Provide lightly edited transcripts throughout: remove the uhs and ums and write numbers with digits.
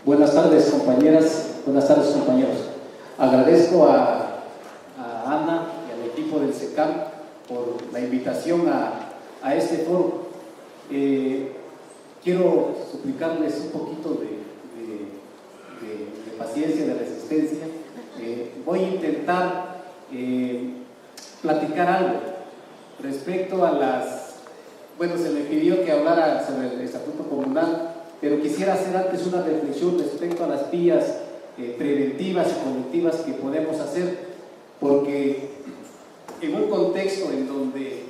Buenas tardes, compañeras, buenas tardes, compañeros. Agradezco a Ana y al equipo del SECAM por la invitación a este foro. Quiero suplicarles un poquito de paciencia, de resistencia. Voy a intentar platicar algo respecto a las... Bueno, se me pidió que hablara sobre el estatuto comunal, pero quisiera hacer antes una reflexión respecto a las vías preventivas y colectivas que podemos hacer, porque en un contexto en donde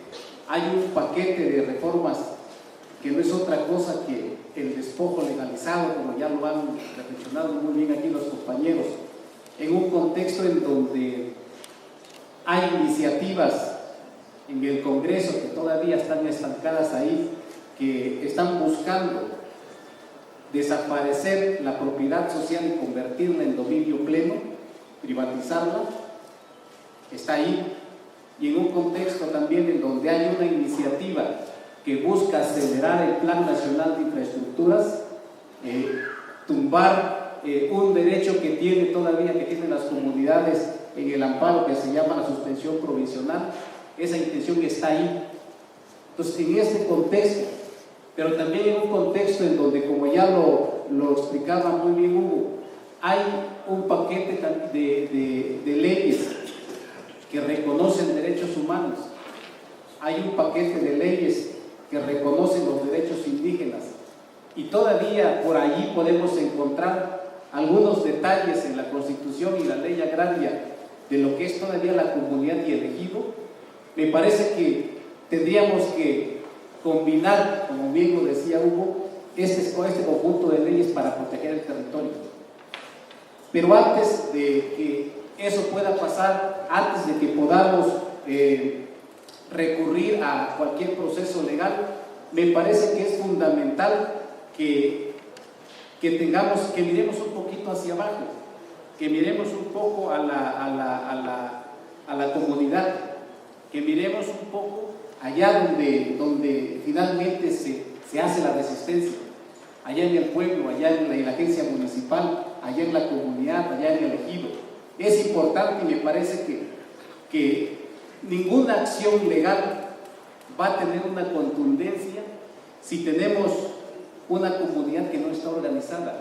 hay un paquete de reformas que no es otra cosa que el despojo legalizado, como ya lo han reflexionado muy bien aquí los compañeros, en un contexto en donde hay iniciativas en el Congreso que todavía están estancadas ahí, que están buscando desaparecer la propiedad social y convertirla en dominio pleno, privatizarla, está ahí. Y en un contexto también en donde hay una iniciativa que busca acelerar el Plan Nacional de Infraestructuras, tumbar un derecho que tienen las comunidades en el amparo que se llama la suspensión provisional. Esa intención está ahí. Entonces, en este contexto, pero también en un contexto en donde, como ya lo explicaba muy bien Hugo, hay un paquete de leyes que reconocen derechos humanos, hay un paquete de leyes que reconocen los derechos indígenas, y todavía por allí podemos encontrar algunos detalles en la Constitución y la ley agraria de lo que es todavía la comunidad y el ejido. Me parece que tendríamos que combinar, como bien lo decía Hugo, este conjunto de leyes para proteger el territorio. Pero antes de que eso pueda pasar, antes de que podamos recurrir a cualquier proceso legal, me parece que es fundamental que miremos un poquito hacia abajo, que miremos un poco a la comunidad, que miremos un poco allá donde finalmente se hace la resistencia, allá en el pueblo, allá en la agencia municipal, allá en la comunidad, allá en el ejido. Es importante, y me parece que ninguna acción legal va a tener una contundencia si tenemos una comunidad que no está organizada,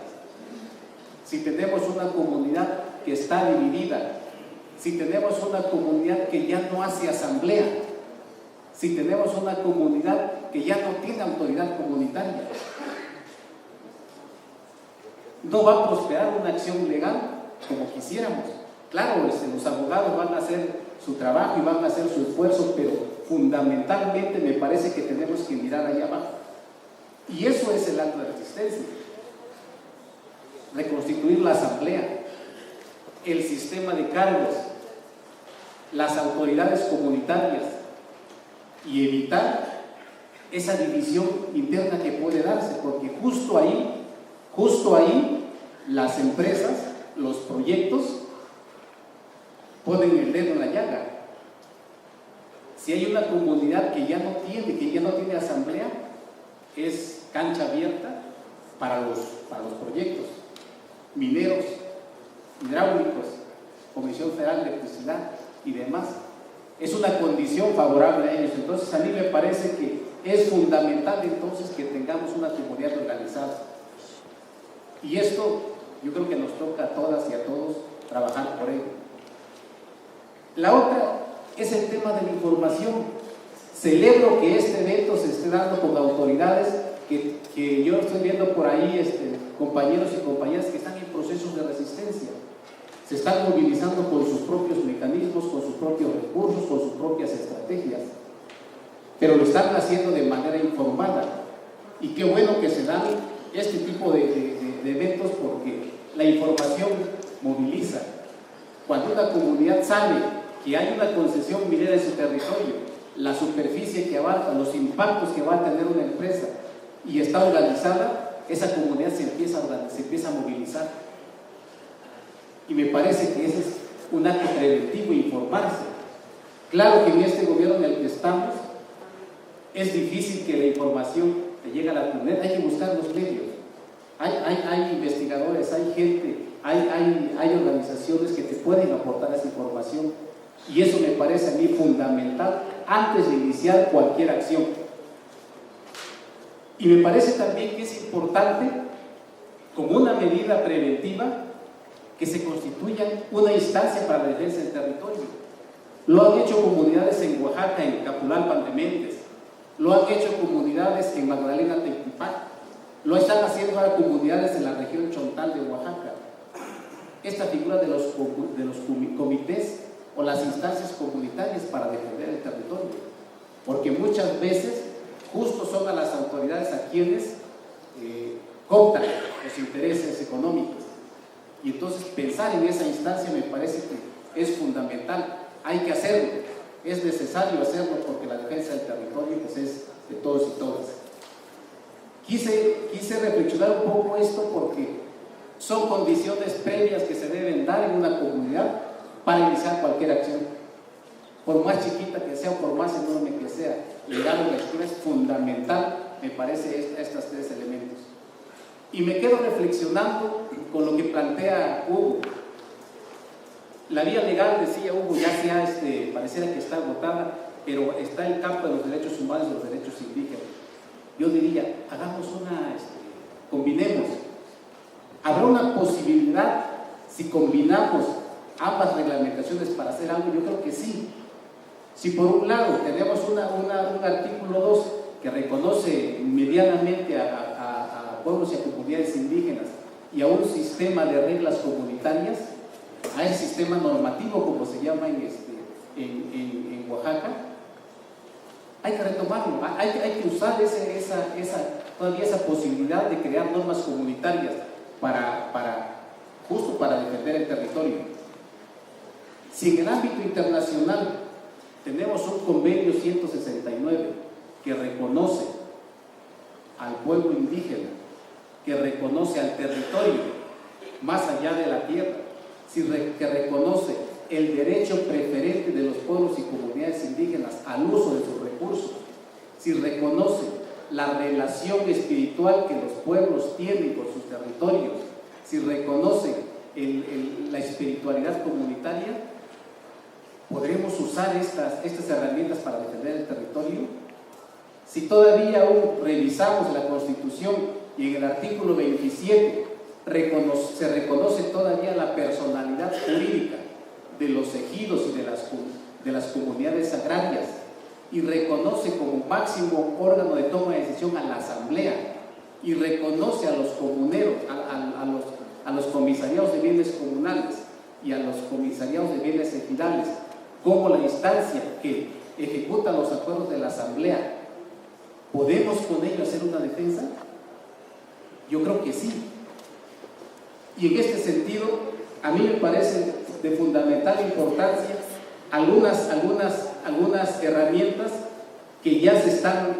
si tenemos una comunidad que está dividida, si tenemos una comunidad que ya no hace asamblea, si tenemos una comunidad que ya no tiene autoridad comunitaria. No va a prosperar una acción legal como quisiéramos. Claro, los abogados van a hacer su trabajo y van a hacer su esfuerzo, pero fundamentalmente me parece que tenemos que mirar allá abajo. Y eso es el acto de resistencia. Reconstituir la asamblea, el sistema de cargos, las autoridades comunitarias, y evitar esa división interna que puede darse, porque justo ahí las empresas, los proyectos ponen el dedo en la llaga. Si hay una comunidad que ya no tiene asamblea, es cancha abierta para los proyectos mineros, hidráulicos, Comisión Federal de Electricidad y demás. Es una condición favorable a ellos. Entonces, a mí me parece que es fundamental entonces que tengamos una comunidad organizada. Y esto yo creo que nos toca a todas y a todos trabajar por ello. La otra es el tema de la información. Celebro que este evento se esté dando con autoridades que yo estoy viendo por ahí, compañeros y compañeras que están en procesos de resistencia. Se están movilizando con sus propios mecanismos, con sus propios recursos, con sus propias estrategias, pero lo están haciendo de manera informada. Y qué bueno que se dan este tipo de eventos, porque la información moviliza. Cuando una comunidad sabe que hay una concesión minera en su territorio, la superficie que abarca, los impactos que va a tener una empresa, y está organizada, esa comunidad se empieza a movilizar. Y me parece que ese es un acto preventivo, informarse. Claro que en este gobierno en el que estamos es difícil que la información te llegue a la comunidad, hay que buscar los medios, Hay investigadores, hay gente, hay organizaciones que te pueden aportar esa información, y eso me parece a mí fundamental antes de iniciar cualquier acción. Y me parece también que es importante, como una medida preventiva, que se constituya una instancia para la defensa del territorio. Lo han hecho comunidades en Oaxaca, en Capulalpan de Méndez, lo han hecho comunidades en Magdalena Tequipán, lo están haciendo ahora comunidades en la región Chontal de Oaxaca. Esta figura de los comités o las instancias comunitarias para defender el territorio, porque muchas veces justo son a las autoridades a quienes cooptan los intereses económicos, y entonces pensar en esa instancia me parece que es fundamental. Hay que hacerlo, es necesario hacerlo, porque la defensa del territorio pues es de todos y todas. Quise reflexionar un poco esto porque son condiciones previas que se deben dar en una comunidad para iniciar cualquier acción, por más chiquita que sea o por más enorme que sea. Llegar a la lectura es fundamental, me parece, estos tres elementos. Y me quedo reflexionando con lo que plantea Hugo. La vía legal, decía Hugo, ya pareciera que está agotada, pero está el campo de los derechos humanos y los derechos indígenas. Yo diría, combinemos. ¿Habrá una posibilidad si combinamos ambas reglamentaciones para hacer algo? Yo creo que sí. Si por un lado tenemos un artículo 2 que reconoce medianamente a pueblos y a comunidades indígenas y a un sistema de reglas comunitarias, a ese sistema normativo, como se llama en Oaxaca, hay que retomarlo, hay que usar todavía esa posibilidad de crear normas comunitarias justo para defender el territorio. Si en el ámbito internacional tenemos un convenio 169 que reconoce al pueblo indígena, que reconoce al territorio más allá de la tierra, que reconoce el derecho preferente de los pueblos y comunidades indígenas al uso de sus recursos, si reconoce la relación espiritual que los pueblos tienen con sus territorios, si reconoce la espiritualidad comunitaria, ¿podremos usar estas herramientas para defender el territorio? Si todavía aún revisamos la Constitución y en el artículo 27 se reconoce todavía la personalidad jurídica de los ejidos y de las comunidades agrarias, y reconoce como máximo órgano de toma de decisión a la asamblea, y reconoce a los comuneros, a los comisariados de bienes comunales y a los comisariados de bienes ejidales como la instancia que ejecuta los acuerdos de la asamblea, ¿podemos con ello hacer una defensa? Yo creo que sí. Y en este sentido, a mí me parece de fundamental importancia algunas herramientas que ya se están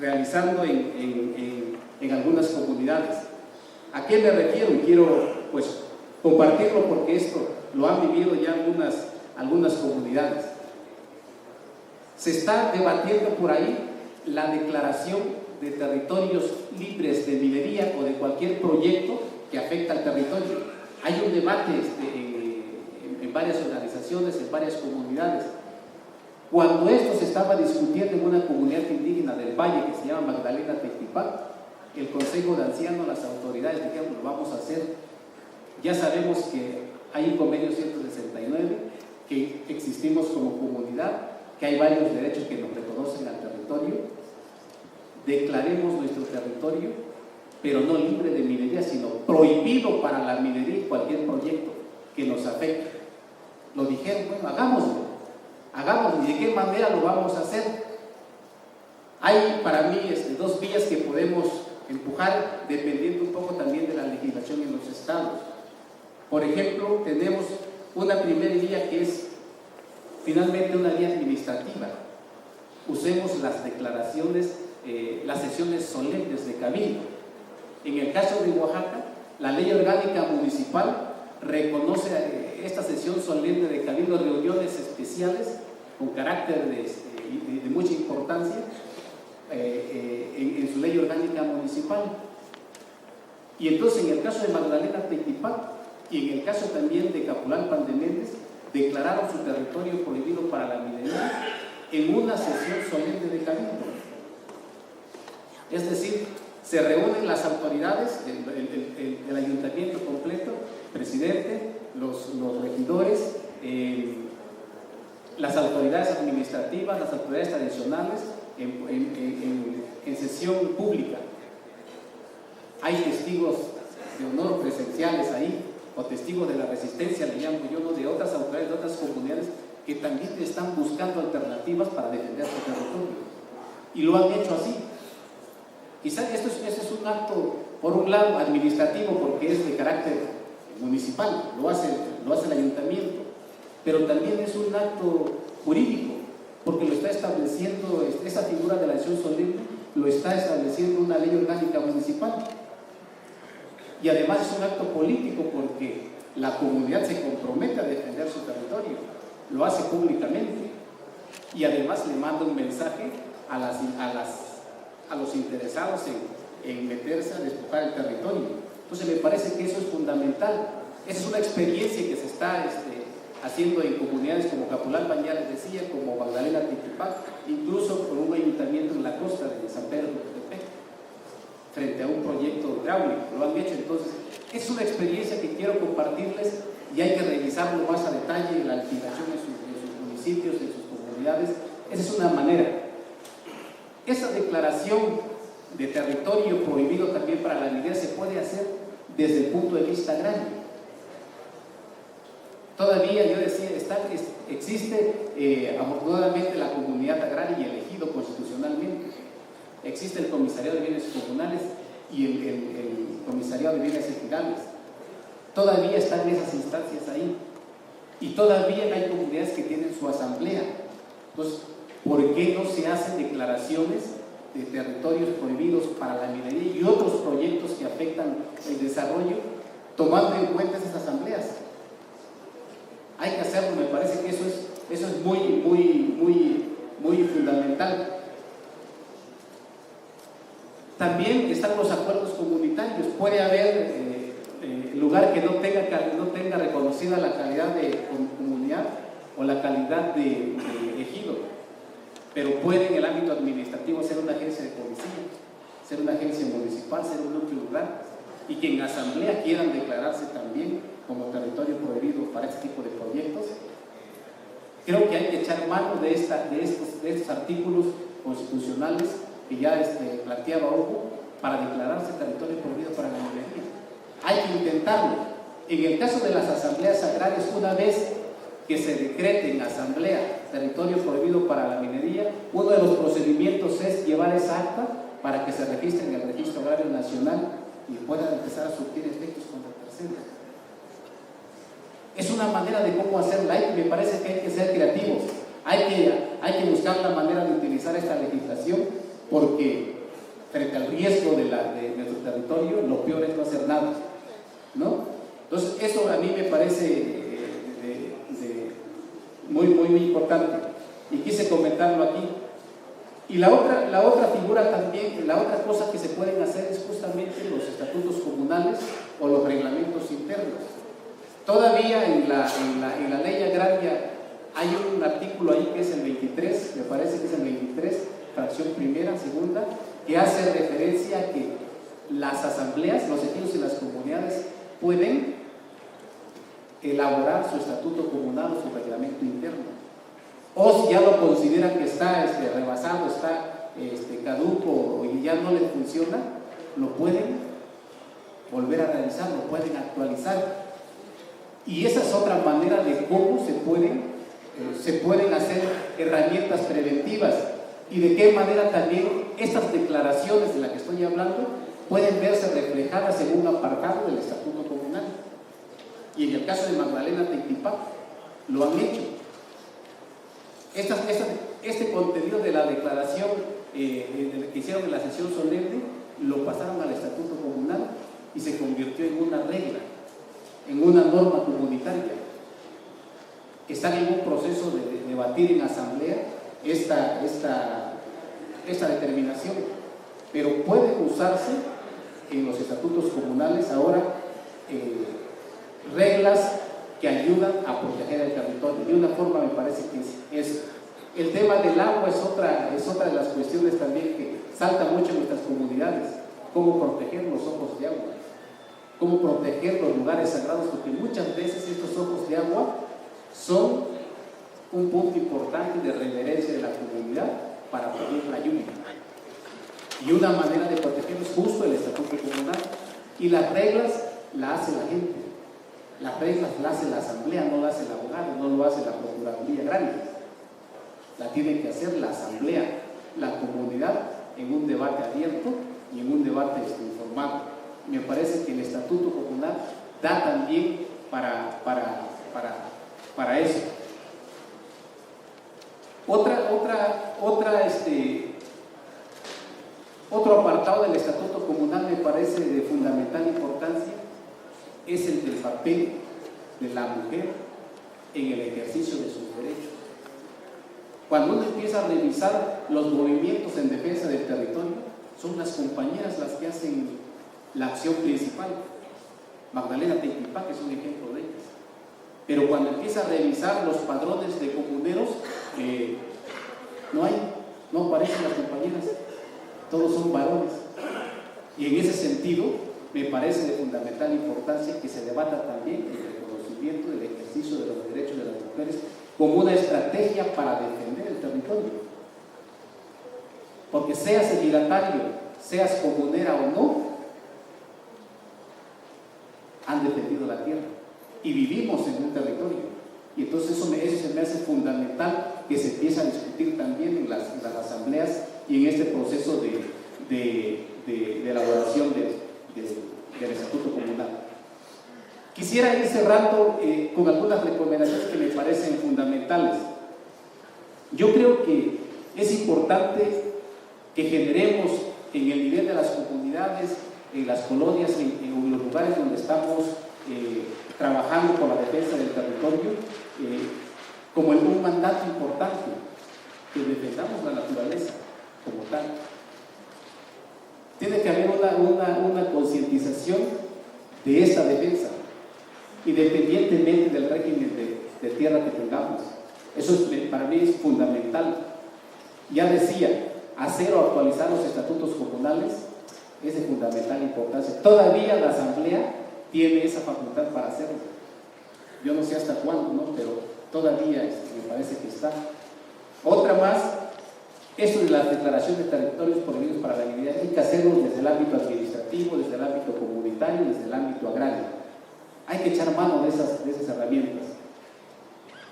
realizando en algunas comunidades. ¿A qué me refiero? Y quiero compartirlo porque esto lo han vivido ya algunas comunidades. Se está debatiendo por ahí la declaración de territorios libres de minería o de cualquier proyecto que afecta al territorio. Hay un debate en varias organizaciones, en varias comunidades. Cuando esto se estaba discutiendo en una comunidad indígena del Valle que se llama Magdalena Tequipán, el Consejo de Ancianos, las autoridades dijeron, lo vamos a hacer. Ya sabemos que hay un convenio 169, que existimos como comunidad, que hay varios derechos que nos reconocen al territorio. Declaremos nuestro territorio, pero no libre de minería, sino prohibido para la minería y cualquier proyecto que nos afecte. Lo dijeron, bueno, hagámoslo, ¿y de qué manera lo vamos a hacer? Hay para mí dos vías que podemos empujar, dependiendo un poco también de la legislación en los estados. Por ejemplo, tenemos una primera vía que es finalmente una vía administrativa. Usemos las declaraciones, las sesiones solemnes de cabildo. En el caso de Oaxaca, la ley orgánica municipal reconoce esta sesión solemne de cabildo, reuniones especiales con carácter de mucha importancia, en su ley orgánica municipal. Y entonces en el caso de Magdalena Tequipá y en el caso también de Capulalpan de Méndez, declararon su territorio prohibido para la minería en una sesión solemne de cabildo. Es decir, se reúnen las autoridades, el ayuntamiento completo, presidente, los regidores, las autoridades administrativas, las autoridades tradicionales, en sesión pública. Hay testigos de honor presenciales ahí, o testigos de la resistencia, le llamo yo, ¿no?, de otras autoridades, de otras comunidades que también están buscando alternativas para defender su territorio. Y lo han hecho así. Quizás esto es un acto, por un lado, administrativo, porque es de carácter municipal, lo hace el ayuntamiento, pero también es un acto jurídico, porque lo está estableciendo, esa figura de la acción solemne lo está estableciendo una ley orgánica municipal. Y además es un acto político porque la comunidad se compromete a defender su territorio, lo hace públicamente y además le manda un mensaje a los interesados en meterse a despojar el territorio. Entonces me parece que eso es fundamental. Esa es una experiencia que se está haciendo en comunidades como Capulalpan, ya les decía, como Magdalena Tequipá, incluso con un ayuntamiento en la costa de San Pedro de Tutepec, frente a un proyecto hidráulico, lo han hecho. Entonces, es una experiencia que quiero compartirles y hay que revisarlo más a detalle en la legislación en sus municipios, en sus comunidades. Esa es una manera. Esa declaración de territorio prohibido también para la minería se puede hacer desde el punto de vista agrario. Todavía, yo decía, existe afortunadamente la comunidad agraria y elegido constitucionalmente. Existe el Comisariado de Bienes Comunales y el Comisariado de Bienes Ejidales. Todavía están esas instancias ahí. Y todavía hay comunidades que tienen su asamblea. Entonces, ¿por qué no se hacen declaraciones de territorios prohibidos para la minería y otros proyectos que afectan el desarrollo, tomando en cuenta esas asambleas? Hay que hacerlo, me parece que eso es muy fundamental. También están los acuerdos comunitarios. Puede haber lugar que no tenga reconocida la calidad de comunidad o la calidad de ejido, pero puede en el ámbito administrativo ser una agencia de policía, ser una agencia municipal, ser un núcleo rural, y que en asamblea quieran declararse también como territorio prohibido para este tipo de proyectos. Creo que hay que echar mano de estos artículos constitucionales que ya planteaba Hugo para declararse territorio prohibido para la minería. Hay que intentarlo. En el caso de las asambleas agrarias, una vez que se decrete en asamblea territorio prohibido para la minería, uno de los procedimientos es llevar esa acta para que se registre en el Registro Agrario Nacional y puedan empezar a surtir efectos contra terceros. Es una manera de cómo hacerla. Me parece que hay que ser creativos. Hay que buscar la manera de utilizar esta legislación, porque frente al riesgo de nuestro territorio, lo peor es no hacer nada, ¿no? Entonces, eso a mí me parece muy importante y quise comentarlo aquí. Y la otra figura también, la otra cosa que se pueden hacer es justamente los estatutos comunales o los reglamentos internos. Todavía en la ley agraria hay un artículo ahí que es el 23, me parece que es el 23, fracción primera, segunda, que hace referencia a que las asambleas, los ejidos y las comunidades pueden elaborar su estatuto comunal o su reglamento interno. O si ya lo consideran que está rebasado, está caduco y ya no les funciona, lo pueden volver a realizar, lo pueden actualizar. Y esa es otra manera de cómo se pueden hacer herramientas preventivas y de qué manera también estas declaraciones de las que estoy hablando pueden verse reflejadas en un apartado del Estatuto Comunal. Y en el caso de Magdalena Tequipá lo han hecho. Este contenido de la declaración que hicieron en la sesión solemne lo pasaron al Estatuto Comunal y se convirtió en una regla, en una norma comunitaria. Están en un proceso de debatir en asamblea esta determinación, pero pueden usarse en los estatutos comunales ahora reglas que ayudan a proteger el territorio. De una forma me parece que es el tema del agua es otra de las cuestiones también que salta mucho en nuestras comunidades. Cómo proteger los ojos de agua, cómo proteger los lugares sagrados, porque muchas veces estos ojos de agua son un punto importante de reverencia de la comunidad para pedir la lluvia. Y una manera de protegerlos es justo el estatuto comunal. Y las reglas las hace la gente. Las reglas las hace la asamblea, no las hace el abogado, no lo hace la procuraduría grande. La tiene que hacer la asamblea, la comunidad, en un debate abierto y en un debate informado. Me parece que el estatuto comunal da también para eso. Otro apartado del estatuto comunal me parece de fundamental importancia es el del papel de la mujer en el ejercicio de sus derechos. Cuando uno empieza a revisar los movimientos en defensa del territorio, son las compañeras las que hacen la acción principal. Magdalena Tequipá, que es un ejemplo de ellas. Pero cuando empieza a revisar los padrones de comuneros, no aparecen las compañeras, todos son varones. Y en ese sentido, me parece de fundamental importancia que se debata también el reconocimiento del ejercicio de los derechos de las mujeres como una estrategia para defender el territorio. Porque seas ejidatario, seas comunera o no, han defendido la tierra y vivimos en un territorio. Y entonces eso se me hace fundamental que se empiece a discutir también en las asambleas y en este proceso de elaboración del estatuto comunal. Quisiera ir cerrando con algunas recomendaciones que me parecen fundamentales. Yo creo que es importante que generemos en el nivel de las comunidades, en las colonias, en los lugares donde estamos trabajando por la defensa del territorio, como un mandato importante, que defendamos la naturaleza como tal. Tiene que haber una concientización de esta defensa, independientemente del régimen de tierra que tengamos. Eso para mí es fundamental. Ya decía, hacer o actualizar los estatutos comunales es de fundamental importancia. Todavía la asamblea tiene esa facultad para hacerlo. Yo no sé hasta cuándo, ¿no? Pero todavía me parece que está. Otra más, esto de las declaraciones de territorios prohibidos para la vivienda, hay que hacerlo desde el ámbito administrativo, desde el ámbito comunitario, desde el ámbito agrario. Hay que echar mano de esas herramientas.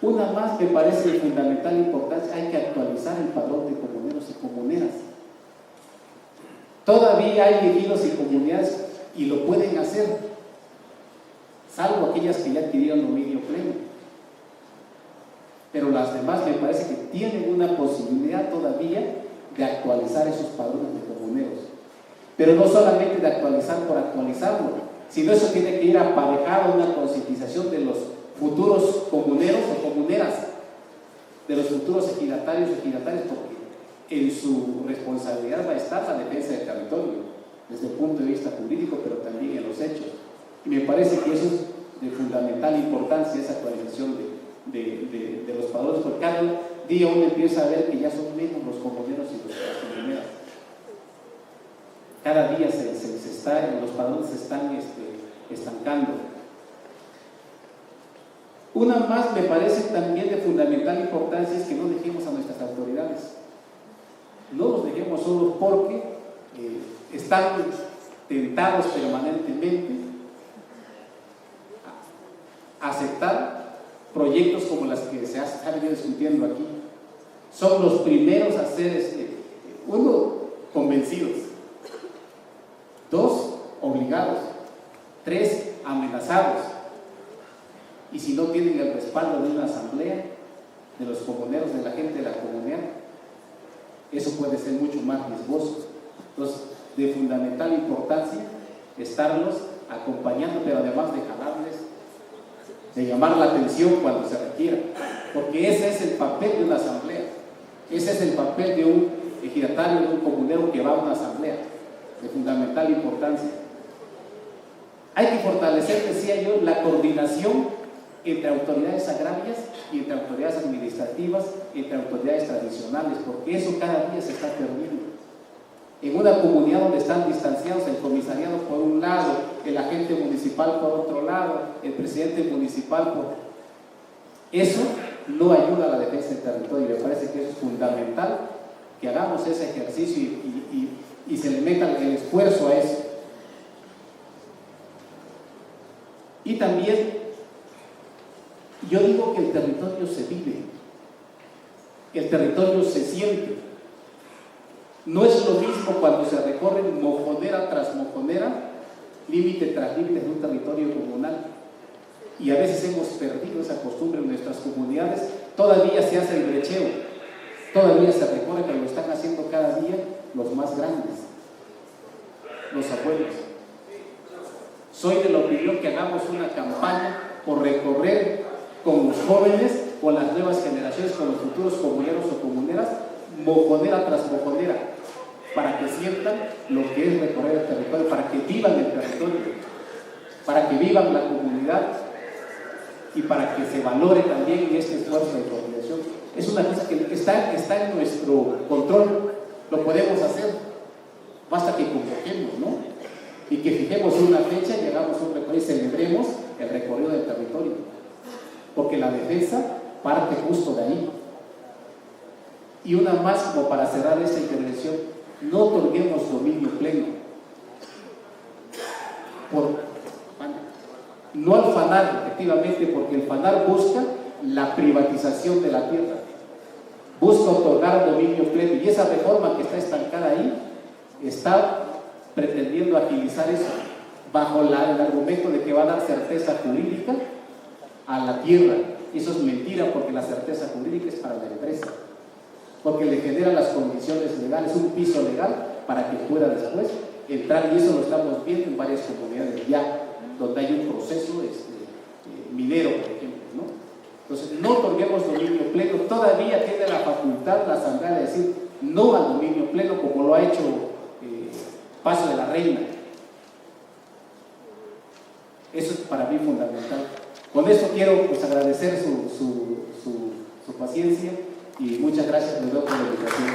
Una más me parece de fundamental importancia, hay que actualizar el padrón de comuneros y comuneras. Todavía hay ejidos y comunidades y lo pueden hacer, salvo aquellas que ya adquirieron dominio pleno. Pero las demás me parece que tienen una posibilidad todavía de actualizar esos padrones de comuneros. Pero no solamente de actualizar por actualizarlo, sino eso tiene que ir aparejado a una concientización de los futuros comuneros o comuneras, de los futuros ejidatarios o ejidatarias, porque en su responsabilidad va a estar la defensa del territorio, desde el punto de vista jurídico, pero también en los hechos. Y me parece que eso es de fundamental importancia, esa actualización de los padrones, porque cada día uno empieza a ver que ya son menos los comuneros y las comuneras. Cada día los padrones se están estancando. Una más me parece también de fundamental importancia es que no dejemos a nuestras autoridades. No los dejemos solos porque están tentados permanentemente a aceptar proyectos como las que se ha venido discutiendo aquí. Son los primeros a ser, uno, convencidos, dos, obligados, tres, amenazados. Y si no tienen el respaldo de una asamblea, de los comuneros, de la gente de la comunidad, eso puede ser mucho más riesgoso. Entonces, de fundamental importancia estarlos acompañando, pero además de jalarles, de llamar la atención cuando se requiera, porque ese es el papel de una asamblea, ese es el papel ejidatario, de un comunero que va a una asamblea de fundamental importancia. Hay que fortalecer, decía yo, la coordinación entre autoridades agrarias y entre autoridades administrativas, entre autoridades tradicionales, porque eso cada día se está perdiendo. En una comunidad donde están distanciados el comisariado por un lado, el agente municipal por otro lado, el presidente municipal por... Eso no ayuda a la defensa del territorio. Me parece que es fundamental que hagamos ese ejercicio y se le meta el esfuerzo a eso. Y también yo digo que el territorio se vive, el territorio se siente. No es lo mismo cuando se recorren mojonera tras mojonera, límite tras límite de un territorio comunal. Y a veces hemos perdido esa costumbre en nuestras comunidades. Todavía se hace el brecheo, todavía se recorre, pero lo están haciendo cada día los más grandes, los abuelos. Soy de la opinión que hagamos una campaña por recorrer con los jóvenes, con las nuevas generaciones, con los futuros comuneros o comuneras, mojonera tras mojonera, para que sientan lo que es recorrer el territorio, para que vivan el territorio, para que vivan la comunidad y para que se valore también este esfuerzo de coordinación. Es una cosa que está en nuestro control, lo podemos hacer, basta que convoquemos, ¿no? Y que fijemos una fecha y hagamos un recorrido y celebremos el recorrido del territorio, porque la defensa parte justo de ahí. Y una más como para cerrar esta intervención: no otorguemos dominio pleno no al FANAR, efectivamente, porque el FANAR busca la privatización de la tierra, busca otorgar dominio pleno, y esa reforma que está estancada ahí está pretendiendo agilizar eso bajo el argumento de que va a dar certeza jurídica a la tierra. Eso es mentira, porque la certeza jurídica es para la empresa, porque le genera las condiciones legales, un piso legal para que pueda después entrar, y eso lo estamos viendo en varias comunidades ya, donde hay un proceso minero, por ejemplo, ¿no? Entonces, no otorguemos dominio pleno. Todavía tiene la facultad la Asamblea de decir no al dominio pleno, como lo ha hecho Paso de la Reina. Eso es para mí fundamental. Con esto quiero pues agradecer su paciencia y muchas gracias de nuevo por la invitación.